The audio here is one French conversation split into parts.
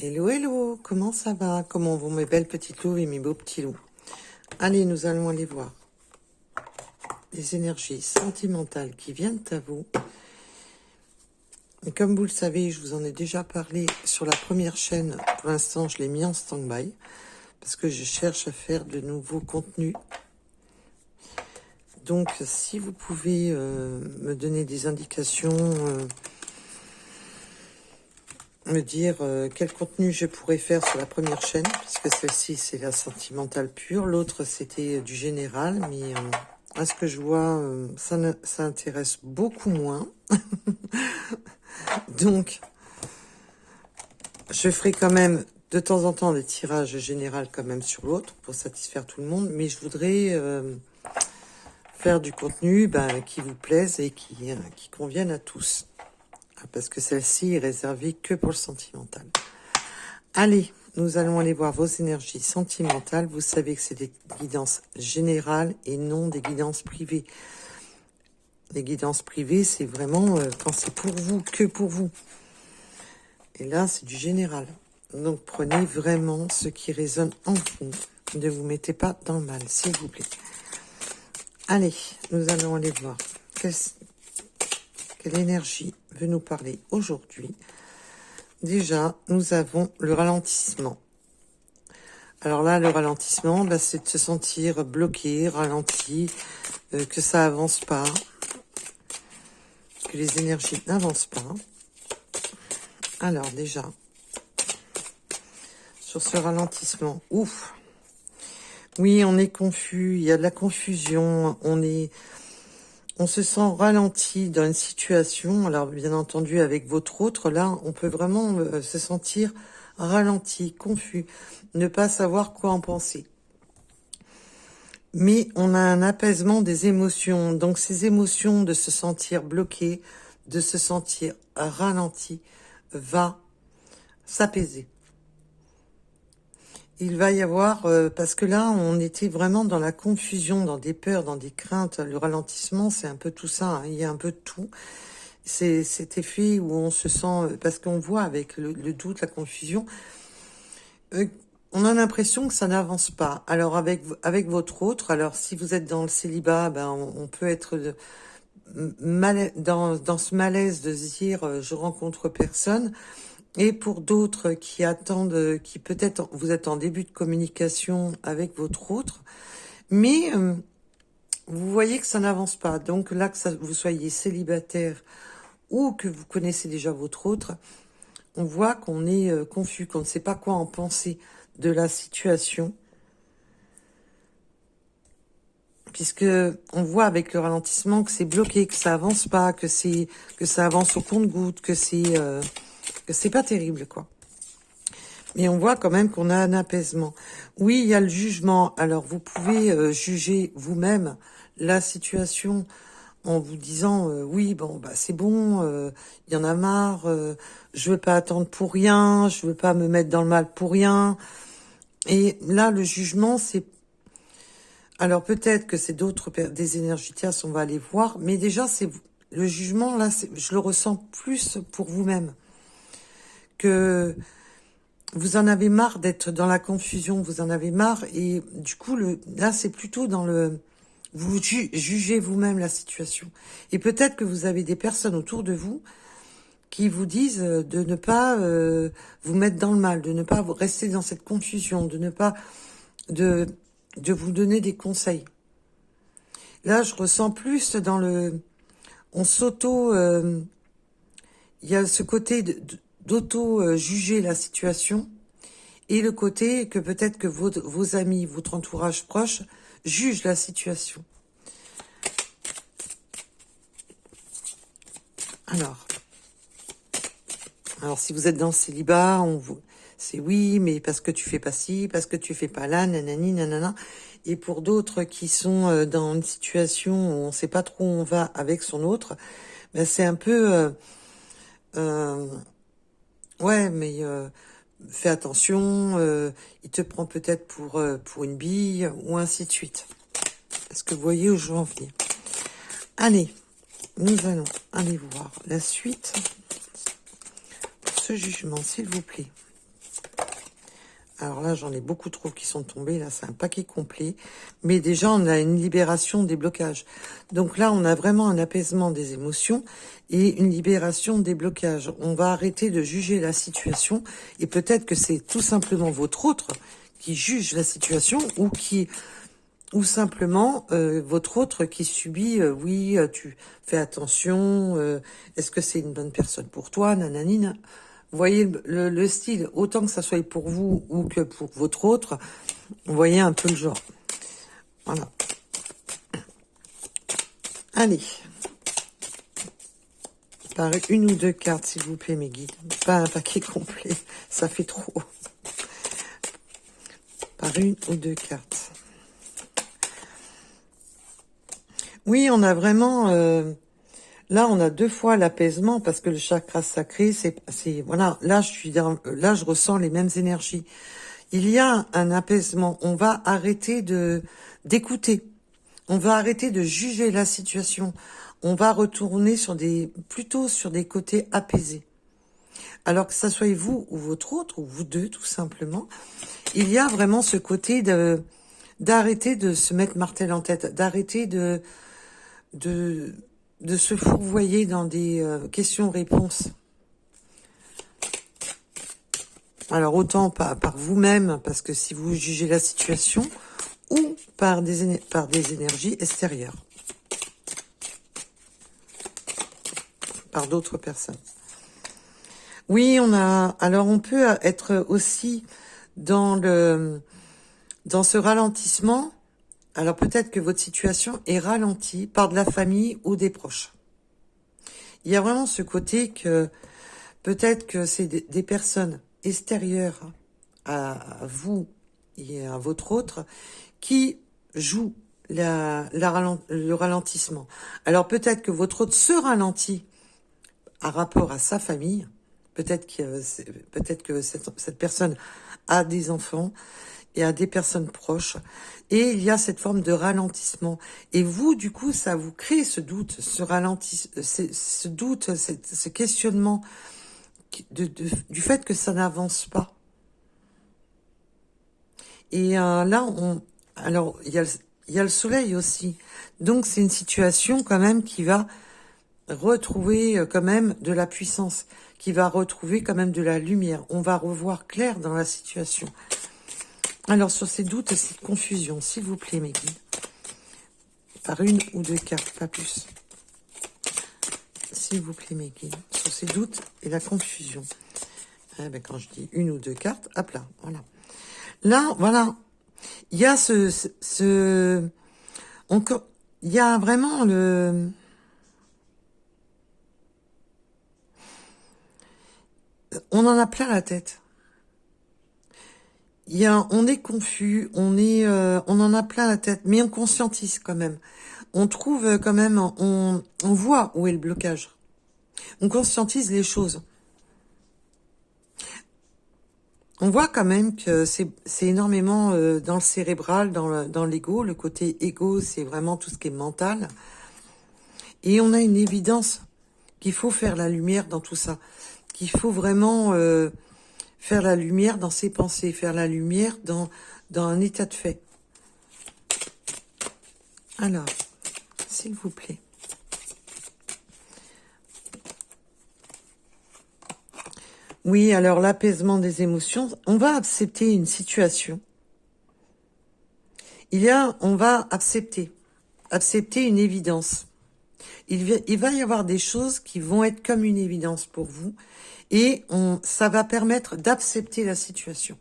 Hello, hello, comment ça va? Comment vont mes belles petites louves et mes beaux petits loups? Allez, nous allons aller voir les énergies sentimentales qui viennent à vous. Et comme vous le savez, je vous en ai déjà parlé sur la première chaîne. Pour l'instant, je l'ai mis en stand-by parce que je cherche à faire de nouveaux contenus. Donc, si vous pouvez me donner des indications, me dire quel contenu je pourrais faire sur la première chaîne, puisque celle-ci c'est la sentimentale pure, l'autre c'était du général, mais à ce que je vois, ça intéresse beaucoup moins. Donc, je ferai quand même de temps en temps des tirages généraux quand même sur l'autre pour satisfaire tout le monde, mais je voudrais faire du contenu qui vous plaise et qui convienne à tous. Parce que celle-ci est réservée que pour le sentimental. Allez, nous allons aller voir vos énergies sentimentales. Vous savez que c'est des guidances générales et non des guidances privées. Les guidances privées, c'est vraiment quand c'est pour vous, que pour vous. Et là, c'est du général. Donc, prenez vraiment ce qui résonne en vous. Ne vous mettez pas dans le mal, s'il vous plaît. Allez, nous allons aller voir quelle énergie veut nous parler aujourd'hui. Déjà, nous avons le ralentissement. Alors là, le ralentissement, c'est de se sentir bloqué, ralenti, que ça avance pas, que les énergies n'avancent pas. Alors déjà, sur ce ralentissement, ouf. Oui, on est confus, il y a de la confusion, on se sent ralenti dans une situation. Alors bien entendu, avec votre autre, là, on peut vraiment se sentir ralenti, confus, ne pas savoir quoi en penser. Mais on a un apaisement des émotions. Donc ces émotions de se sentir bloqué, de se sentir ralenti, va s'apaiser. Il va y avoir, parce que là, on était vraiment dans la confusion, dans des peurs, dans des craintes. Le ralentissement, c'est un peu tout ça, hein. Il y a un peu de tout. C'est cet effet où on se sent, parce qu'on voit avec le doute, la confusion, on a l'impression que ça n'avance pas. Alors avec votre autre, alors si vous êtes dans le célibat, on peut être dans ce malaise de se dire je rencontre personne. Et pour d'autres qui attendent, qui peut-être vous êtes en début de communication avec votre autre, mais vous voyez que ça n'avance pas. Donc là, que vous soyez célibataire ou que vous connaissez déjà votre autre, on voit qu'on est confus, qu'on ne sait pas quoi en penser de la situation. Puisque on voit avec le ralentissement que c'est bloqué, que ça avance pas, que ça avance au compte-gouttes, que c'est pas terrible, quoi. Mais on voit quand même qu'on a un apaisement. Oui, il y a le jugement. Alors, vous pouvez juger vous-même la situation en vous disant oui, c'est bon, il y en a marre, je veux pas attendre pour rien, je veux pas me mettre dans le mal pour rien. Et là, le jugement, c'est... Alors, peut-être que c'est des énergies tierces, on va aller voir, mais déjà, c'est le jugement, là, je le ressens plus pour vous-même. Que... vous en avez marre d'être dans la confusion, vous en avez marre, et du coup, là, c'est plutôt dans le... vous jugez vous-même la situation. Et peut-être que vous avez des personnes autour de vous qui vous disent de ne pas vous mettre dans le mal, de ne pas rester dans cette confusion, de ne pas... de vous donner des conseils. Là, je ressens plus dans le... on s'auto... il y a ce côté d'auto-juger la situation, et le côté que peut-être que vos amis, votre entourage proche, jugent la situation. Alors si vous êtes dans le célibat, c'est oui, mais parce que tu fais pas ci, parce que tu fais pas là, nanani, nanana. Et pour d'autres qui sont dans une situation où on sait pas trop où on va avec son autre, c'est un peu... ouais, mais fais attention, il te prend peut-être pour une bille, ou ainsi de suite. Est-ce que vous voyez où je veux en venir? Allez, nous allons aller voir la suite. Ce jugement, s'il vous plaît. Alors là, j'en ai beaucoup trop qui sont tombés. Là, c'est un paquet complet. Mais déjà, on a une libération des blocages. Donc là, on a vraiment un apaisement des émotions et une libération des blocages. On va arrêter de juger la situation. Et peut-être que c'est tout simplement votre autre qui juge la situation ou simplement votre autre qui subit, oui, tu fais attention, est-ce que c'est une bonne personne pour toi, nananina. Vous voyez le style, autant que ça soit pour vous ou que pour votre autre, vous voyez un peu le genre. Voilà. Allez. Par une ou deux cartes, s'il vous plaît, mes guides. Pas un paquet complet, ça fait trop. Par une ou deux cartes. Oui, on a vraiment... là, on a deux fois l'apaisement parce que le chakra sacré, c'est voilà. Là, je ressens les mêmes énergies. Il y a un apaisement. On va arrêter d'écouter. On va arrêter de juger la situation. On va retourner plutôt sur des côtés apaisés. Alors que ça soit vous ou votre autre ou vous deux, tout simplement, il y a vraiment ce côté d'arrêter de se mettre martel en tête, d'arrêter de se fourvoyer dans des questions-réponses. Alors, autant par vous-même, parce que si vous jugez la situation, ou par des énergies extérieures. Par d'autres personnes. Oui, alors on peut être aussi dans ce ralentissement. Alors peut-être que votre situation est ralentie par de la famille ou des proches. Il y a vraiment ce côté que peut-être que c'est des personnes extérieures à vous et à votre autre qui jouent le ralentissement. Alors peut-être que votre autre se ralentit à rapport à sa famille. Peut-être que cette personne a des enfants et a des personnes proches. Et il y a cette forme de ralentissement. Et vous, du coup, ça vous crée ce doute, ce doute, ce questionnement du fait que ça n'avance pas. Et là, alors, il y a le soleil aussi. Donc, c'est une situation quand même qui va retrouver quand même de la puissance, qui va retrouver quand même de la lumière. On va revoir clair dans la situation. Alors, sur ces doutes et cette confusion, s'il vous plaît, mes guides, par une ou deux cartes, pas plus. S'il vous plaît, mes guides, sur ces doutes et la confusion. Eh ben, quand je dis une ou deux cartes, hop là, voilà. Là, voilà, il y a il y a vraiment on en a plein la tête. On est confus, on en a plein la tête, mais on conscientise quand même. On trouve quand même, on voit où est le blocage. On conscientise les choses. On voit quand même que c'est énormément dans le cérébral, dans l'ego. Le côté ego, c'est vraiment tout ce qui est mental. Et on a une évidence qu'il faut faire la lumière dans tout ça. Qu'il faut vraiment faire la lumière dans ses pensées, faire la lumière dans un état de fait. Alors, s'il vous plaît. Oui, alors l'apaisement des émotions, on va accepter une situation. On va accepter une évidence. Il va y avoir des choses qui vont être comme une évidence pour vous et ça va permettre d'accepter la situation.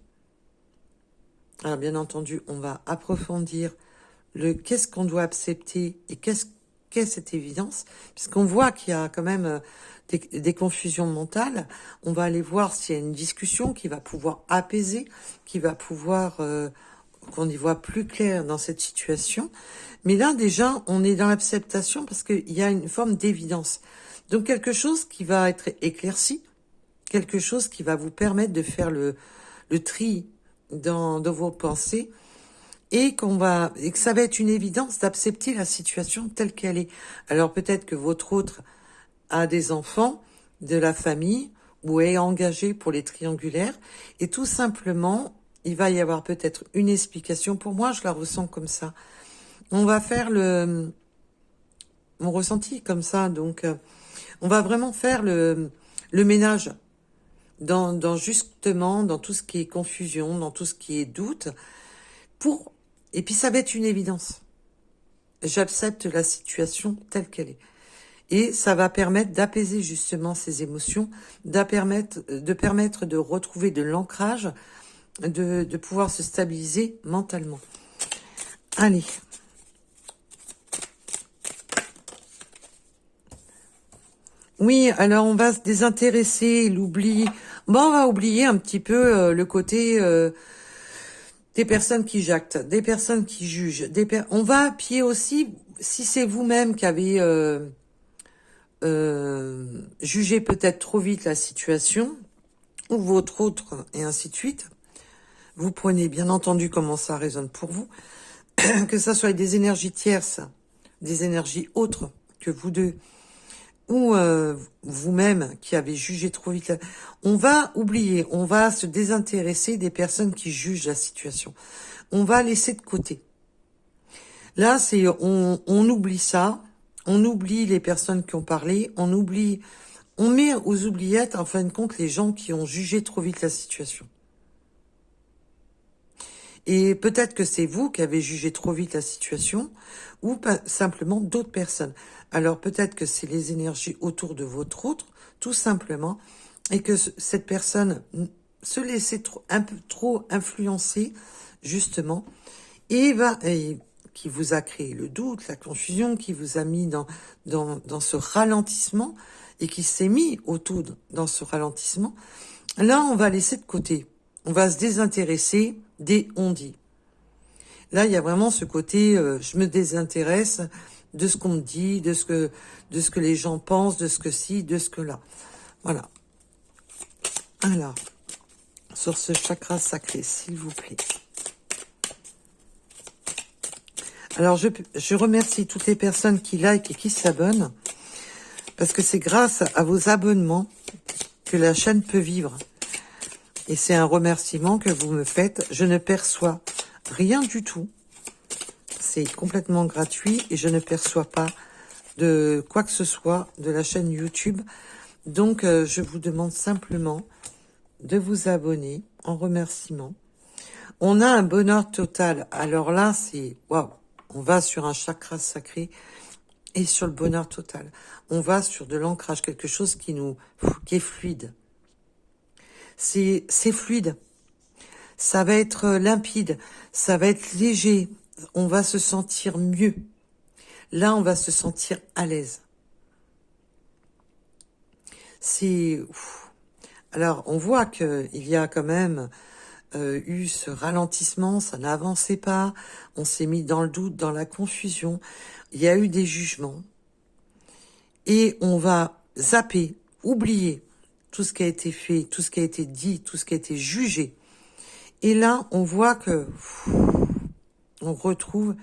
Alors bien entendu, on va approfondir qu'est-ce qu'on doit accepter et qu'est cette évidence, puisqu'on voit qu'il y a quand même des confusions mentales. On va aller voir s'il y a une discussion qui va pouvoir apaiser, qui va pouvoir qu'on y voit plus clair dans cette situation. Mais là, déjà, on est dans l'acceptation parce qu'il y a une forme d'évidence. Donc, quelque chose qui va être éclairci, quelque chose qui va vous permettre de faire le tri dans vos pensées et que ça va être une évidence d'accepter la situation telle qu'elle est. Alors, peut-être que votre autre a des enfants, de la famille, ou est engagé pour les triangulaires, et tout simplement, il va y avoir peut-être une explication. Pour moi, je la ressens comme ça. On va faire mon ressenti comme ça. Donc, on va vraiment faire le ménage justement, dans tout ce qui est confusion, dans tout ce qui est doute. Et puis, ça va être une évidence. J'accepte la situation telle qu'elle est. Et ça va permettre d'apaiser justement ces émotions, de permettre de retrouver de l'ancrage, de pouvoir se stabiliser mentalement. Allez. Oui, alors on va se désintéresser, l'oubli. Bon, on va oublier un petit peu le côté des personnes qui jactent, des personnes qui jugent. On va appuyer aussi, si c'est vous-même qui avez jugé peut-être trop vite la situation, ou votre autre, et ainsi de suite. Vous prenez bien entendu comment ça résonne pour vous, que ça soit des énergies tierces, des énergies autres que vous deux, ou vous-même qui avez jugé trop vite. On va oublier, on va se désintéresser des personnes qui jugent la situation. On va laisser de côté. Là, on oublie ça, on oublie les personnes qui ont parlé, on met aux oubliettes, en fin de compte, les gens qui ont jugé trop vite la situation. Et peut-être que c'est vous qui avez jugé trop vite la situation, ou simplement d'autres personnes. Alors peut-être que c'est les énergies autour de votre autre, tout simplement, et que cette personne se laissait un peu trop influencer, justement, et qui vous a créé le doute, la confusion, qui vous a mis dans ce ralentissement, et qui s'est mis autour dans ce ralentissement. Là, on va laisser de côté. On va se désintéresser des on-dit. Là, il y a vraiment ce côté, je me désintéresse de ce qu'on me dit, de ce que les gens pensent, de ce que ci, de ce que là. Voilà. Alors, sur ce chakra sacré, s'il vous plaît. Alors, je remercie toutes les personnes qui likent et qui s'abonnent, parce que c'est grâce à vos abonnements que la chaîne peut vivre. Et c'est un remerciement que vous me faites. Je ne perçois rien du tout. C'est complètement gratuit et je ne perçois pas de quoi que ce soit de la chaîne YouTube. Donc, je vous demande simplement de vous abonner en remerciement. On a un bonheur total. Alors là, c'est waouh. On va sur un chakra sacré et sur le bonheur total. On va sur de l'ancrage, quelque chose qui est fluide. C'est fluide. Ça va être limpide. Ça va être léger. On va se sentir mieux. Là, on va se sentir à l'aise. Alors, on voit qu'il y a quand même eu ce ralentissement, ça n'avançait pas, on s'est mis dans le doute, dans la confusion, il y a eu des jugements, et on va zapper, oublier tout ce qui a été fait, tout ce qui a été dit, tout ce qui a été jugé. Et là, on voit que on retrouve.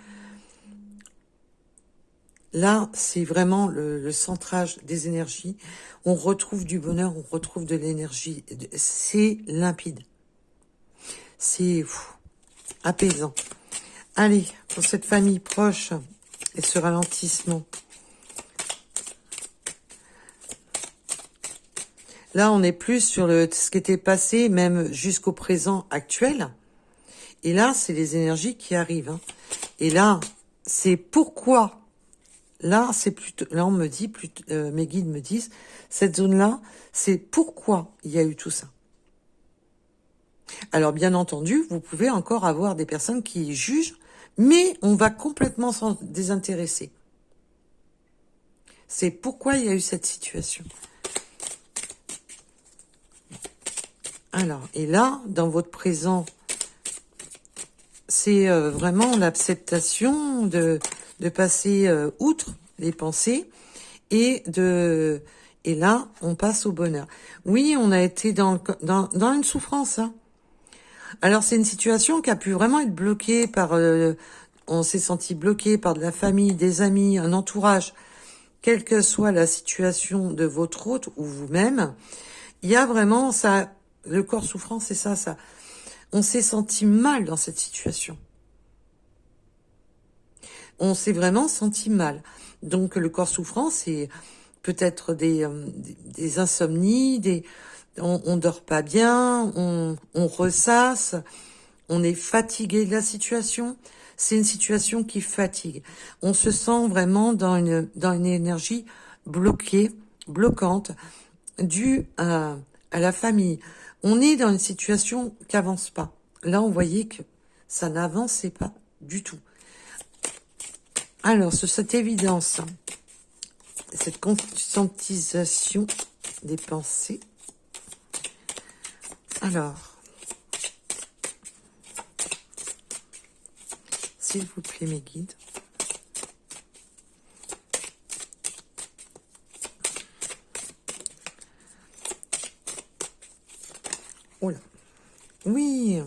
Là, c'est vraiment le centrage des énergies. On retrouve du bonheur, on retrouve de l'énergie. C'est limpide. C'est apaisant. Allez, pour cette famille proche et ce ralentissement. Là, on est plus sur ce qui était passé, même jusqu'au présent actuel. Et là, c'est les énergies qui arrivent. Hein. Et là, c'est pourquoi. Là, c'est plutôt. Là, on me dit, mes guides me disent, cette zone-là, c'est pourquoi il y a eu tout ça. Alors, bien entendu, vous pouvez encore avoir des personnes qui jugent, mais on va complètement s'en désintéresser. C'est pourquoi il y a eu cette situation. Alors, et là, dans votre présent, c'est vraiment l'acceptation de passer outre les pensées et là, on passe au bonheur. Oui, on a été dans une souffrance. Hein. Alors, c'est une situation qui a pu vraiment être bloquée par... on s'est senti bloqué par de la famille, des amis, un entourage. Quelle que soit la situation de votre hôte ou vous-même, il y a vraiment ça... Le corps souffrant, c'est ça. On s'est senti mal dans cette situation. On s'est vraiment senti mal. Donc le corps souffrant, c'est peut-être des insomnies, on dort pas bien, on ressasse, on est fatigué de la situation. C'est une situation qui fatigue. On se sent vraiment dans une énergie bloquée, bloquante, due à la famille. On est dans une situation qui avance pas. Là, on voyait que ça n'avançait pas du tout. Alors, sur cette évidence, cette conscientisation des pensées. Alors, s'il vous plaît, mes guides. Oh là. Oui,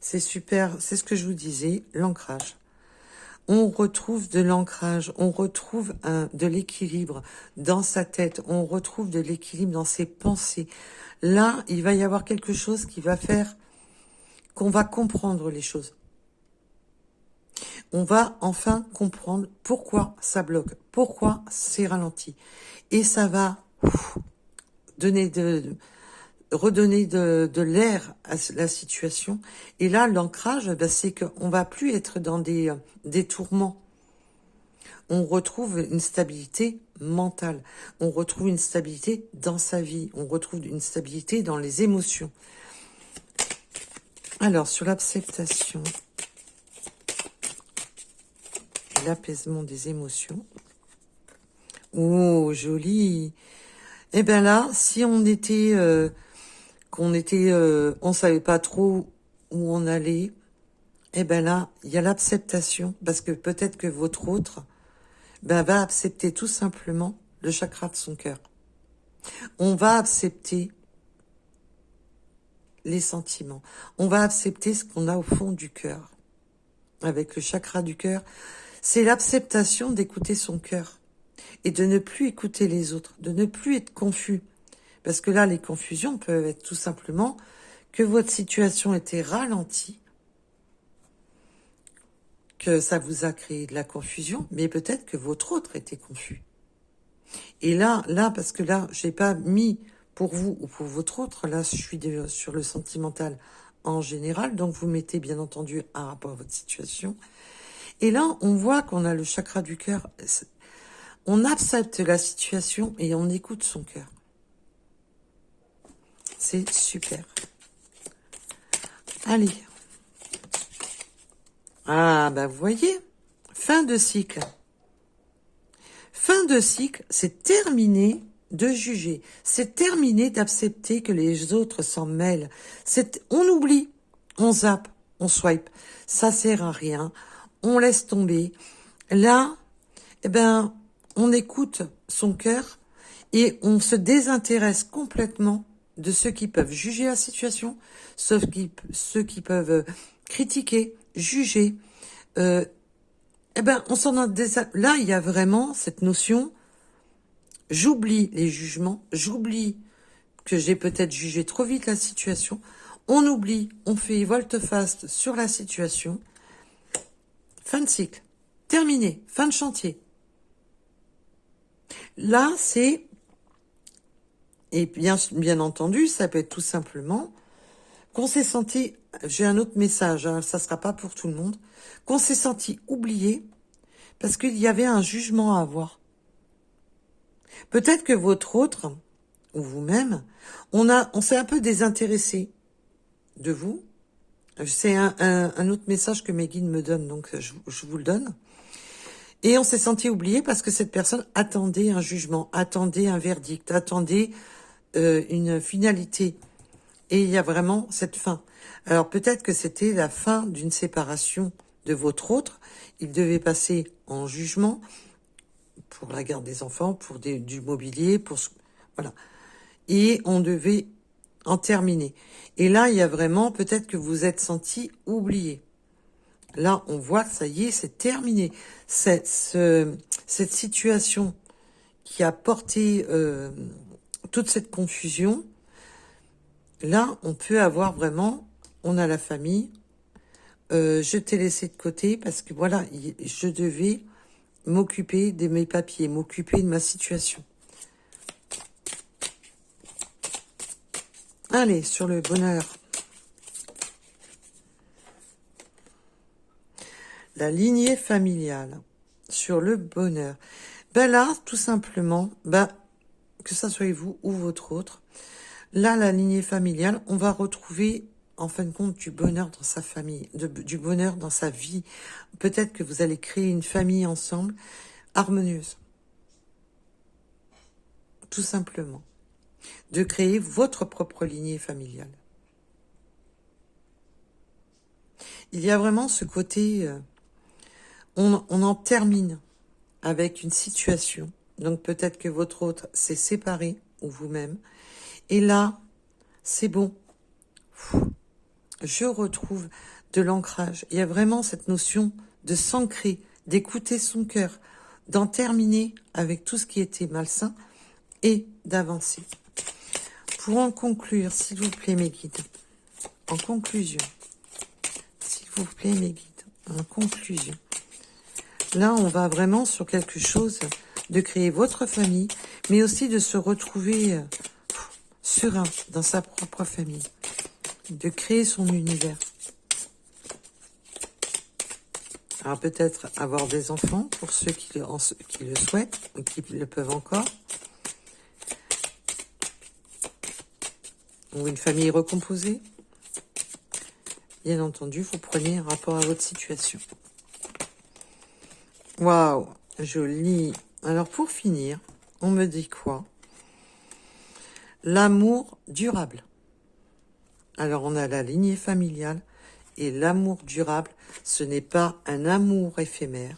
c'est super, c'est ce que je vous disais, l'ancrage. On retrouve de l'ancrage, on retrouve de l'équilibre dans sa tête, on retrouve de l'équilibre dans ses pensées. Là, il va y avoir quelque chose qui va faire qu'on va comprendre les choses. On va enfin comprendre pourquoi ça bloque, pourquoi c'est ralenti. Et ça va redonner de l'air à la situation. Et là, l'ancrage, c'est qu'on va plus être dans des tourments. On retrouve une stabilité mentale. On retrouve une stabilité dans sa vie. On retrouve une stabilité dans les émotions. Alors, sur l'acceptation, l'apaisement des émotions. Oh, joli. Eh bien là, si on était... on savait pas trop où on allait, et ben là, il y a l'acceptation, parce que peut-être que votre autre, va accepter tout simplement le chakra de son cœur. On va accepter les sentiments. On va accepter ce qu'on a au fond du cœur. Avec le chakra du cœur, c'est l'acceptation d'écouter son cœur et de ne plus écouter les autres, de ne plus être confus. Parce que là, les confusions peuvent être tout simplement que votre situation était ralentie, que ça vous a créé de la confusion, mais peut-être que votre autre était confus. Et là, parce que là, j'ai pas mis pour vous ou pour votre autre, là, je suis sur le sentimental en général, donc vous mettez bien entendu un rapport à votre situation. Et là, on voit qu'on a le chakra du cœur. On accepte la situation et on écoute son cœur. C'est super. Allez. Ah, vous voyez, fin de cycle. Fin de cycle, c'est terminé de juger. C'est terminé d'accepter que les autres s'en mêlent. On oublie, on zappe, on swipe. Ça sert à rien. On laisse tomber. Là, on écoute son cœur et on se désintéresse complètement de ceux qui peuvent juger la situation, sauf ceux qui peuvent critiquer, juger. On s'en a là, il y a vraiment cette notion, j'oublie les jugements, j'oublie que j'ai peut-être jugé trop vite la situation, on oublie, on fait volte-face sur la situation, fin de cycle, terminé, fin de chantier. Là, c'est, et bien entendu, ça peut être tout simplement qu'on s'est senti, j'ai un autre message, hein, ça sera pas pour tout le monde, qu'on s'est senti oublié parce qu'il y avait un jugement à avoir. Peut-être que votre autre, ou vous-même, on s'est un peu désintéressé de vous. C'est un autre message que mes guides me donnent, donc je vous le donne. Et on s'est senti oublié parce que cette personne attendait un jugement, attendait un verdict, attendait une finalité. Et il y a vraiment cette fin. Alors peut-être que c'était la fin d'une séparation de votre autre. Il devait passer en jugement pour la garde des enfants, pour du mobilier, voilà. Et on devait en terminer. Et là, il y a vraiment, peut-être que vous êtes senti oublié. Là, on voit que ça y est, c'est terminé. Cette situation qui a porté toute cette confusion, là, on peut avoir vraiment on a la famille. Je t'ai laissé de côté parce que voilà, je devais m'occuper de mes papiers, m'occuper de ma situation. Allez, sur le bonheur. La lignée familiale. Sur le bonheur. Ben là, tout simplement, ben, que ça soit vous ou votre autre, là, la lignée familiale, on va retrouver, en fin de compte, du bonheur dans sa famille, du bonheur dans sa vie. Peut-être que vous allez créer une famille ensemble, harmonieuse. Tout simplement. De créer votre propre lignée familiale. Il y a vraiment ce côté, on en termine avec une situation. Donc peut-être que votre autre s'est séparé, ou vous-même. Et là, c'est bon. Je retrouve de l'ancrage. Il y a vraiment cette notion de s'ancrer, d'écouter son cœur, d'en terminer avec tout ce qui était malsain et d'avancer. Pour en conclure, s'il vous plaît, mes guides, en conclusion, s'il vous plaît, mes guides, en conclusion, là, on va vraiment sur quelque chose de créer votre famille, mais aussi de se retrouver serein dans sa propre famille, de créer son univers. Alors peut-être avoir des enfants pour ceux qui le souhaitent ou qui le peuvent encore. Ou une famille recomposée. Bien entendu, vous prenez un rapport à votre situation. Waouh, joli. Alors pour finir, on me dit quoi? L'amour durable. Alors on a la lignée familiale et l'amour durable, ce n'est pas un amour éphémère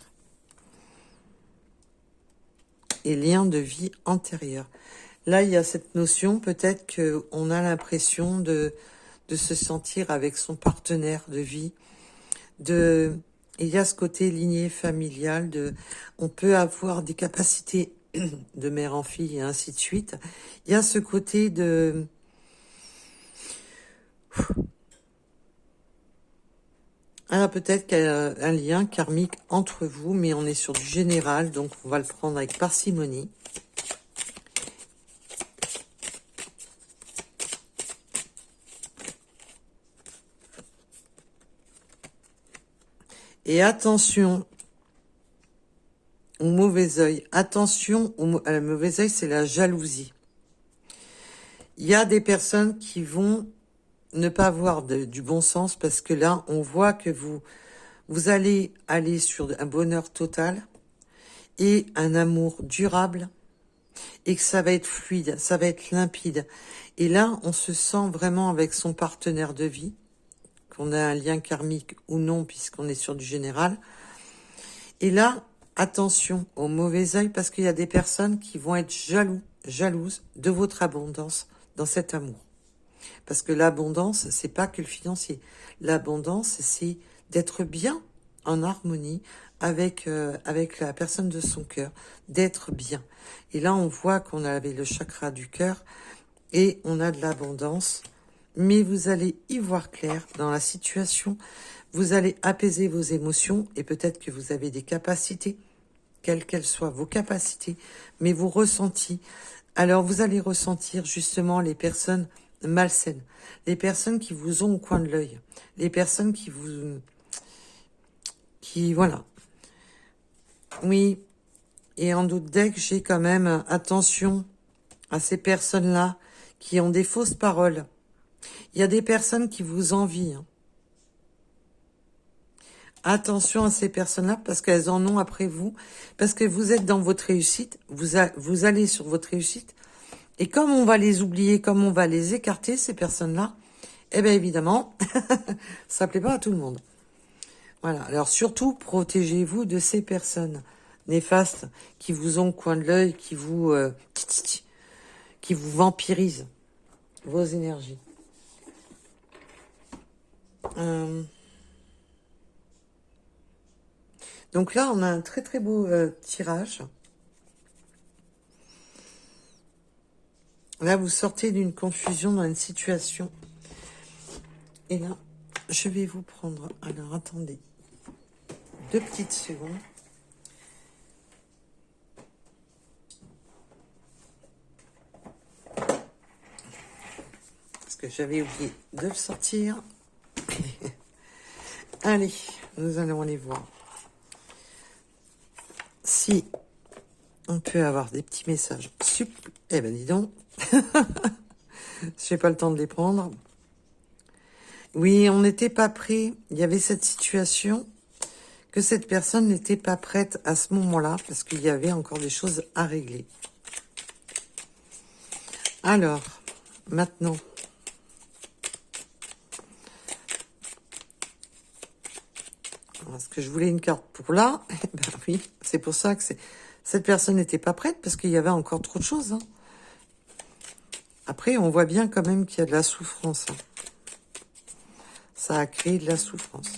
et lien de vie antérieur. Là, il y a cette notion, peut-être qu'on a l'impression de se sentir avec son partenaire de vie, il y a ce côté lignée familiale, on peut avoir des capacités de mère en fille et ainsi de suite. Il y a ce côté de... Alors peut-être qu'il y a un lien karmique entre vous, mais on est sur du général, donc on va le prendre avec parcimonie. Et attention au mauvais œil. Attention à la mauvais œil, c'est la jalousie. Il y a des personnes qui vont ne pas avoir du bon sens parce que là, on voit que vous allez aller sur un bonheur total et un amour durable et que ça va être fluide, ça va être limpide. Et là, on se sent vraiment avec son partenaire de vie, qu'on a un lien karmique ou non, puisqu'on est sur du général. Et là, attention au mauvais œil, parce qu'il y a des personnes qui vont être jalouses de votre abondance dans cet amour. Parce que l'abondance, c'est pas que le financier. L'abondance, c'est d'être bien en harmonie avec la personne de son cœur, d'être bien. Et là, on voit qu'on avait le chakra du cœur et on a de l'abondance. Mais vous allez y voir clair dans la situation. Vous allez apaiser vos émotions et peut-être que vous avez des capacités, quelles qu'elles soient vos capacités, mais vos ressentis. Alors, vous allez ressentir justement les personnes malsaines, les personnes qui vous ont au coin de l'œil, les personnes voilà. Oui, et en d'autres decks, j'ai quand même attention à ces personnes-là qui ont des fausses paroles. Il y a des personnes qui vous envient. Attention à ces personnes-là parce qu'elles en ont après vous, parce que vous êtes dans votre réussite, vous allez sur votre réussite, et comme on va les oublier, comme on va les écarter, ces personnes-là, eh bien évidemment, ça plaît pas à tout le monde. Voilà, alors surtout, protégez-vous de ces personnes néfastes qui vous ont au coin de l'œil, qui vous vampirisent vos énergies. Donc là, on a un très très beau tirage. Là, vous sortez d'une confusion dans une situation. Et là, je vais vous prendre... Alors, attendez. 2 petites secondes. Parce que j'avais oublié de le sortir. Allez, nous allons aller voir. Si on peut avoir des petits messages. Eh ben, dis donc. J'ai pas le temps de les prendre. Oui, on n'était pas prêt. Il y avait cette situation que cette personne n'était pas prête à ce moment-là parce qu'il y avait encore des choses à régler. Alors, maintenant. Est-ce que je voulais une carte pour là? Eh ben oui, c'est pour ça que cette personne n'était pas prête parce qu'il y avait encore trop de choses. Hein. Après, on voit bien quand même qu'il y a de la souffrance. Hein. Ça a créé de la souffrance.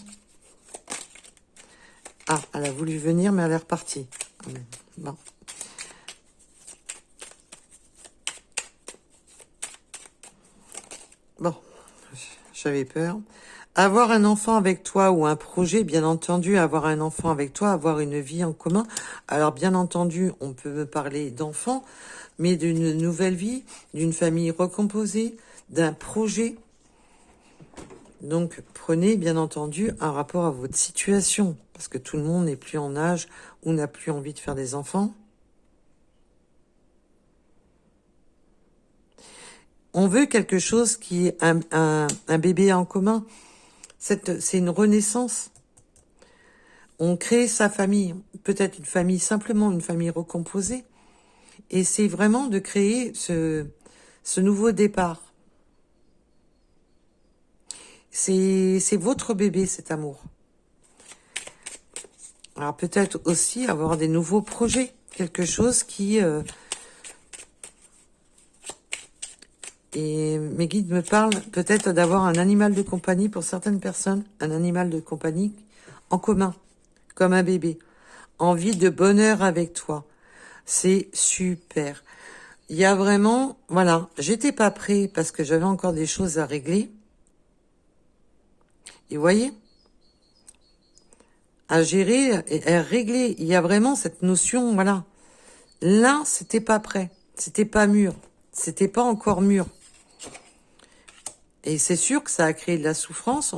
Ah, elle a voulu venir, mais elle est repartie. Bon. Bon, j'avais peur. Avoir un enfant avec toi ou un projet, bien entendu, avoir un enfant avec toi, avoir une vie en commun. Alors, bien entendu, on peut me parler d'enfants, mais d'une nouvelle vie, d'une famille recomposée, d'un projet. Donc, prenez, bien entendu, un rapport à votre situation, parce que tout le monde n'est plus en âge ou n'a plus envie de faire des enfants. On veut quelque chose qui est un bébé en commun. C'est une renaissance. On crée sa famille, peut-être une famille, simplement une famille recomposée. Et c'est vraiment de créer ce nouveau départ. C'est votre bébé, cet amour. Alors peut-être aussi avoir des nouveaux projets, quelque chose qui... Et mes guides me parlent peut-être d'avoir un animal de compagnie pour certaines personnes, un animal de compagnie en commun, comme un bébé. Envie de bonheur avec toi. C'est super. Il y a vraiment, voilà, j'étais pas prêt parce que j'avais encore des choses à régler. Et vous voyez, à gérer et à régler. Il y a vraiment cette notion, voilà. Là, c'était pas prêt. C'était pas mûr. C'était pas encore mûr. Et c'est sûr que ça a créé de la souffrance,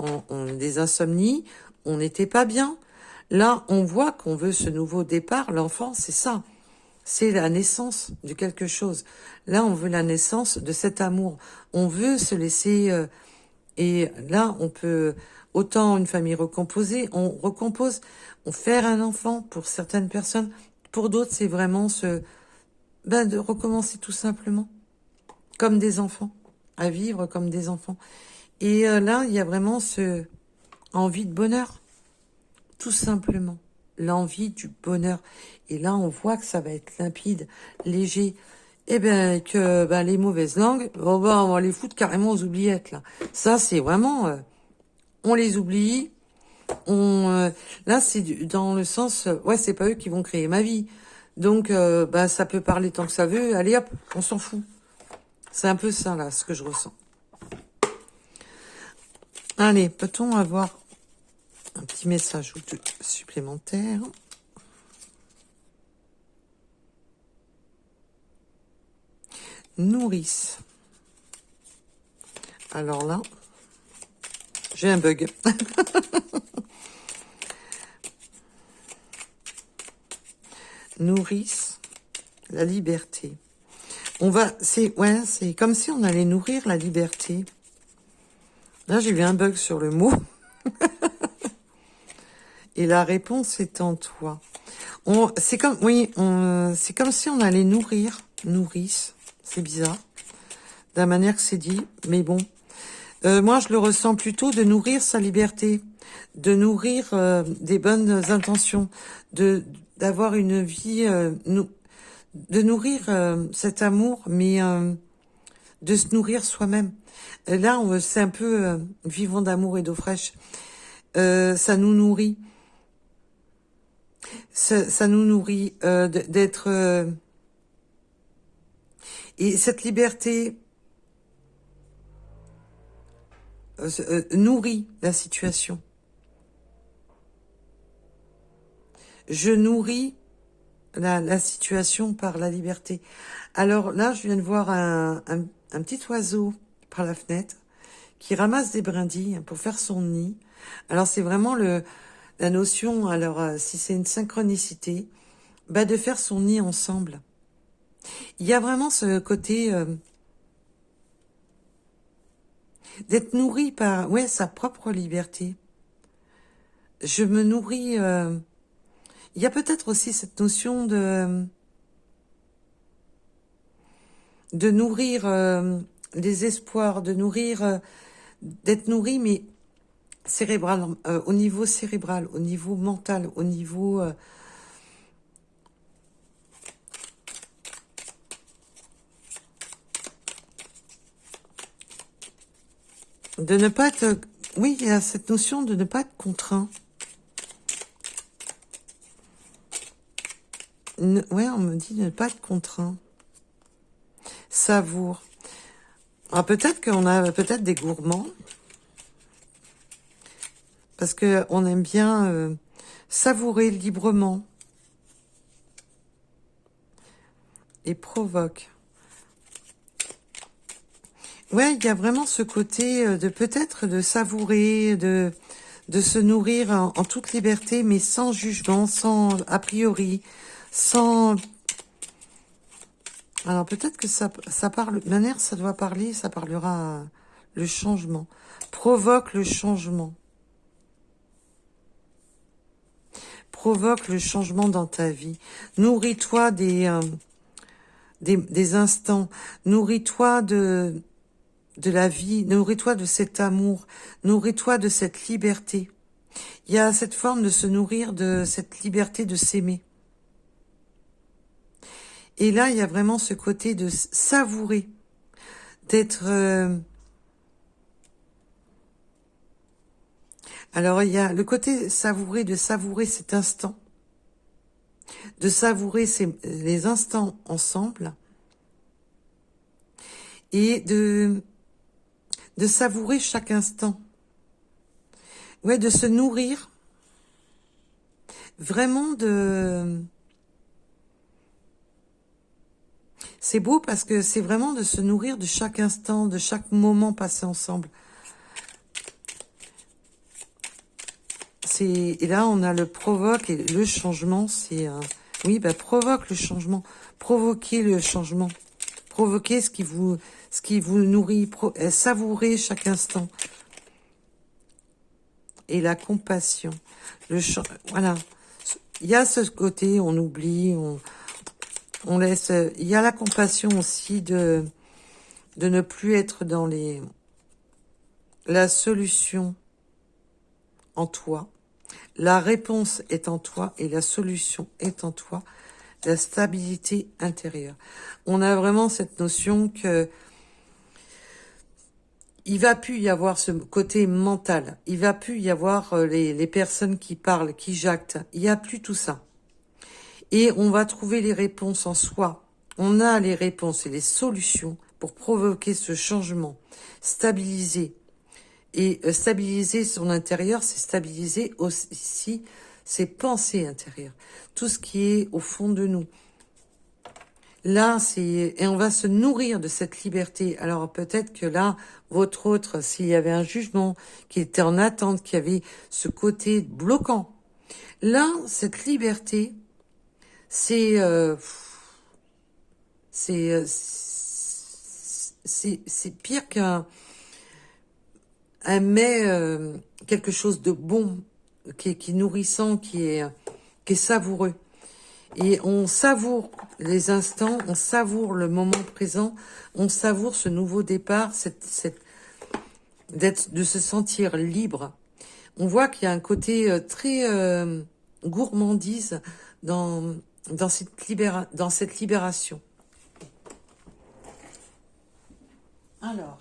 des insomnies, on n'était pas bien. Là, on voit qu'on veut ce nouveau départ. L'enfant, c'est ça. C'est la naissance de quelque chose. Là, on veut la naissance de cet amour. On veut se laisser... et là, on peut... Autant une famille recomposée, on recompose, on fait un enfant pour certaines personnes. Pour d'autres, c'est vraiment de recommencer tout simplement. Comme des enfants. À vivre comme des enfants. Et là, il y a vraiment envie de bonheur. Tout simplement. L'envie du bonheur. Et là, on voit que ça va être limpide, léger. Et bien, que les mauvaises langues, on va les foutre carrément aux oubliettes, là. Ça, c'est vraiment... on les oublie. Là, c'est dans le sens... ouais, c'est pas eux qui vont créer ma vie. Donc, ça peut parler tant que ça veut. Allez, hop, on s'en fout. C'est un peu ça, là, ce que je ressens. Allez, peut-on avoir un petit message ou deux supplémentaire? Nourrice. Alors là, j'ai un bug. Nourrice, la liberté. C'est comme si on allait nourrir la liberté. Là, j'ai eu un bug sur le mot. Et la réponse est en toi. C'est comme si on allait nourrice. C'est bizarre, de la manière que c'est dit, mais bon. Moi, je le ressens plutôt de nourrir sa liberté, de nourrir des bonnes intentions, d'avoir une vie, de nourrir cet amour, mais de se nourrir soi-même. Là, c'est un peu vivant d'amour et d'eau fraîche. Ça nous nourrit. Ça nous nourrit d'être... et cette liberté, nourrit la situation. Je nourris la situation par la liberté. Alors là, je viens de voir un petit oiseau par la fenêtre qui ramasse des brindilles pour faire son nid. Alors c'est vraiment la notion, alors si c'est une synchronicité, bah de faire son nid ensemble. Il y a vraiment ce côté d'être nourri par sa propre liberté. Je me nourris. Il y a peut-être aussi cette notion de nourrir des espoirs, de nourrir, d'être nourri, mais cérébral, au niveau cérébral, au niveau mental, au niveau de ne pas être. Oui, il y a cette notion de ne pas être contraint. Ouais, on me dit de ne pas être contraint. Savoure. Alors peut-être qu'on a peut-être des gourmands, parce que on aime bien savourer librement et provoque. Ouais, il y a vraiment ce côté de peut-être de savourer, de se nourrir en toute liberté, mais sans jugement, sans a priori, sans. Alors peut-être que ça parle, de manière ça doit parler, ça parlera le changement. Provoque le changement. Provoque le changement dans ta vie. Nourris-toi des instants. Nourris-toi de la vie. Nourris-toi de cet amour. Nourris-toi de cette liberté. Il y a cette forme de se nourrir de cette liberté de s'aimer. Et là, il y a vraiment ce côté de savourer, d'être. Alors, il y a le côté savourer, de savourer cet instant, de savourer les instants ensemble, et de savourer chaque instant. Ouais, de se nourrir, vraiment de. C'est beau parce que c'est vraiment de se nourrir de chaque instant, de chaque moment passé ensemble. Et là, on a le provoque et le changement. C'est oui, provoque le changement, provoquez le changement, provoquez ce qui vous nourrit, savourez chaque instant. Et la compassion, voilà. Il y a ce côté, on oublie, on laisse. Il y a la compassion aussi de ne plus être dans la solution en toi. La réponse est en toi et la solution est en toi. La stabilité intérieure. On a vraiment cette notion que il va plus y avoir ce côté mental. Il va plus y avoir les personnes qui parlent, qui jactent. Il n'y a plus tout ça. Et on va trouver les réponses en soi. On a les réponses et les solutions pour provoquer ce changement, stabiliser. Et stabiliser son intérieur, c'est stabiliser aussi ses pensées intérieures. Tout ce qui est au fond de nous. Là, et on va se nourrir de cette liberté. Alors peut-être que là, votre autre, s'il y avait un jugement qui était en attente, qui avait ce côté bloquant. Là, cette liberté, c'est pire qu'un mets quelque chose de bon, qui est nourrissant, qui est savoureux. Et on savoure les instants, on savoure le moment présent, on savoure ce nouveau départ, de se sentir libre. On voit qu'il y a un côté très gourmandise dans cette libération. Alors,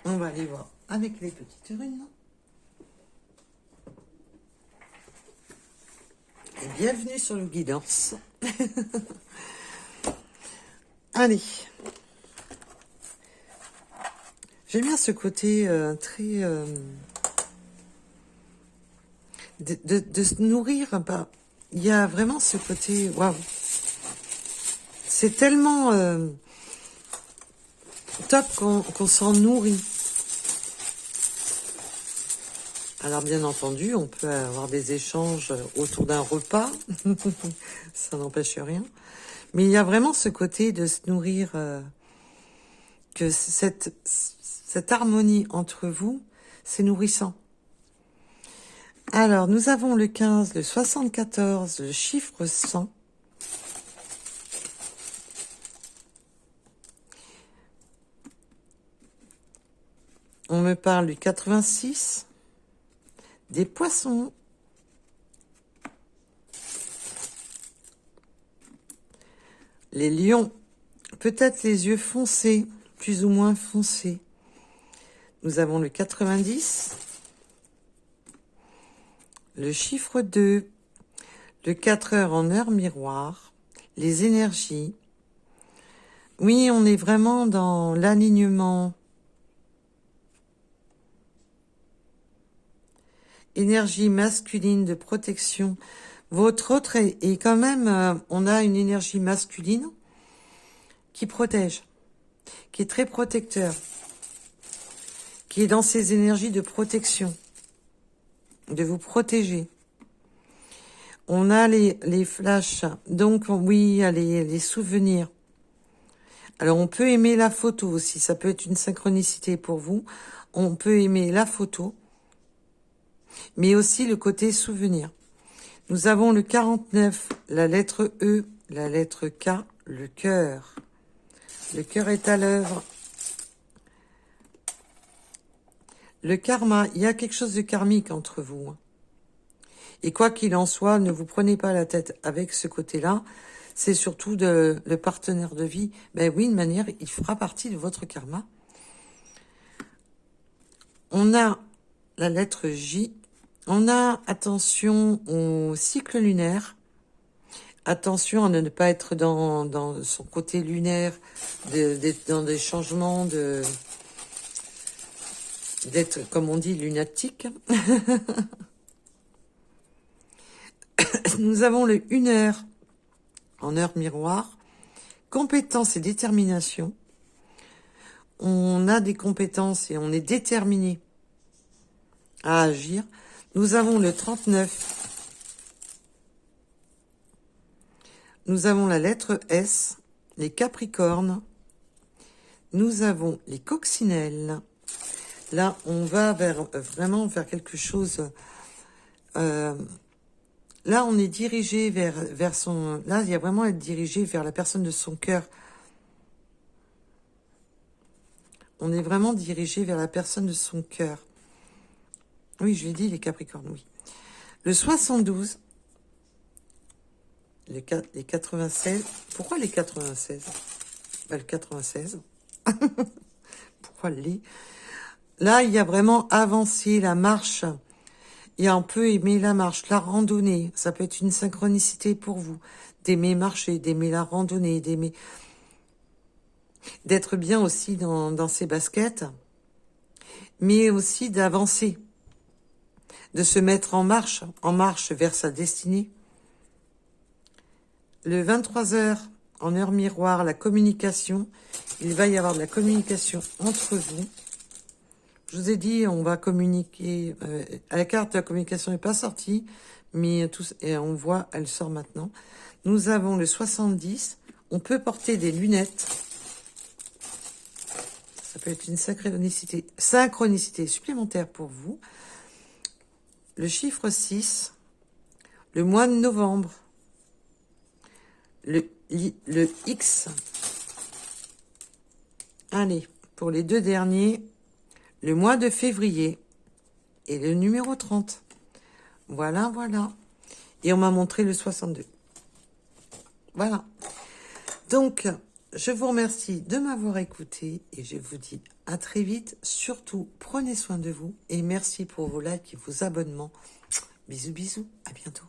on va aller voir avec les petites runes. Et bienvenue sur le guidance. Allez. J'aime bien ce côté très... de se nourrir. Bah, il y a vraiment ce côté... Waouh. C'est tellement top qu'on s'en nourrit. Alors bien entendu, on peut avoir des échanges autour d'un repas. Ça n'empêche rien. Mais il y a vraiment ce côté de se nourrir... que cette harmonie entre vous, c'est nourrissant. Alors, nous avons le 15, le 74, le chiffre 100. On me parle du 86, des poissons. Les lions, peut-être les yeux foncés, plus ou moins foncés. Nous avons le 90, le chiffre 2, le 4 heures en heure miroir, les énergies. Oui, on est vraiment dans l'alignement. Énergie masculine de protection. Votre autre est quand même, on a une énergie masculine qui protège, qui est très protecteur, qui est dans ses énergies de protection, de vous protéger. On a les flashs, donc oui, il y a les souvenirs. Alors on peut aimer la photo aussi, ça peut être une synchronicité pour vous. On peut aimer la photo, mais aussi le côté souvenir. Nous avons le 49, la lettre E, la lettre K, le cœur. Le cœur est à l'œuvre. Le karma, il y a quelque chose de karmique entre vous. Et quoi qu'il en soit, ne vous prenez pas la tête avec ce côté-là. C'est surtout le partenaire de vie. Ben oui, une manière, il fera partie de votre karma. On a la lettre J. On a, attention au cycle lunaire. Attention à ne pas être dans son côté lunaire, dans des changements d'être, comme on dit, lunatique. Nous avons le 1 heure en heure miroir. Compétence et détermination. On a des compétences et on est déterminé à agir. Nous avons le 39. Nous avons la lettre S, les Capricornes. Nous avons les Coccinelles. Là, on va vraiment vers quelque chose. Là, on est dirigé vers son... Là, il y a vraiment à être dirigé vers la personne de son cœur. On est vraiment dirigé vers la personne de son cœur. Oui, je l'ai dit, les Capricornes, oui. Le 72, les 96. Pourquoi les 96 ? Ben, le 96. Pourquoi les... Là, il y a vraiment avancé la marche. Et on peut aimer la marche, la randonnée. Ça peut être une synchronicité pour vous. D'aimer marcher, d'aimer la randonnée, d'aimer... D'être bien aussi dans ses baskets. Mais aussi d'avancer. De se mettre en marche vers sa destinée. Le 23 heures, en heure miroir, la communication. Il va y avoir de la communication entre vous. Je vous ai dit, on va communiquer. À la carte de la communication n'est pas sortie, mais et on voit, elle sort maintenant. Nous avons le 70. On peut porter des lunettes. Ça peut être une synchronicité supplémentaire pour vous. Le chiffre 6. Le mois de novembre. Le X. Allez, pour les deux derniers. Le mois de février et le numéro 30. Voilà, voilà. Et on m'a montré le 62. Voilà. Donc, je vous remercie de m'avoir écouté et je vous dis à très vite. Surtout, prenez soin de vous et merci pour vos likes et vos abonnements. Bisous, bisous. À bientôt.